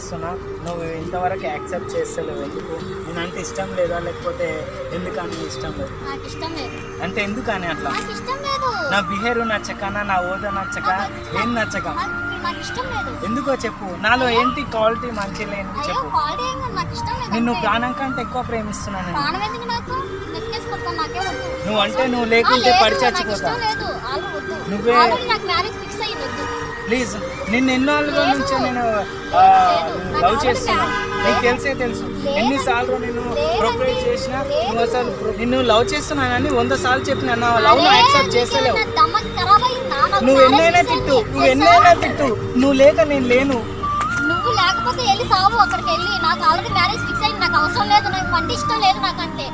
చేస్తున్నా, నువ్వు ఇంతవరకు యాక్సెప్ట్ చేస్తలేవు. ఎందుకు? నేనంటే ఇష్టం లేదా, లేకపోతే ఎందుకని ఇష్టం లేదు? నాకు ఇష్టం లేదు. అంటే ఎందుకని అట్లా? నాకు ఇష్టం లేదు. నా బిహేవియర్ నచ్చకనా, నా హోదా నచ్చక, ఏం నచ్చక? నాకు ఇష్టం లేదు. ఎందుకో చెప్పు. నాలో ఏంటి క్వాలిటీ మంచి లేని చెప్పు. క్వాలిటీ ఏం కాదు, నాకు ఇష్టం లేదు. నిన్ను ప్రాణం కంటే ఎక్కువ ప్రేమిస్తున్నాను నేను. ప్రాణం ఎందుకు నాకు? నెక్కేసుకుంటాను, నాకే వద్దు. నువ్వు అంటే నువ్వు లేకుంటే పడి చచ్చిపోతా. లేదు, ఆల్రెడీ వద్దు. నువ్వే నాకు మ్యారేజ్ ఫిక్స్ అయ్యింది, వద్దు ప్లీజ్. నిన్ను ఎన్నో రోజుల నుంచి నేను లవ్ చేస్తున్నా, నీకు తెలుసు. ఎన్నిసార్లు నేను ప్రొపోజ్ చేసినా నువ్వు అసలు నిన్ను లవ్ చేస్తున్నానని 100 సార్లు చెప్పినా నా లవ్ ను యాక్సెప్ట్ చేస్తలేవు. నువ్వు ఎన్నైనా తిట్టు, నువ్వు లేక నేను లేను. నువ్వు లేకపోతే వెళ్ళి సావు అక్కడికి వెళ్ళి. నాకు ఆల్రెడీ మ్యారేజ్ ఫిక్స్ అయింది, నాకు అవసరం లేదు. నాకు వంట ఇష్టం లేదు నాకంటే.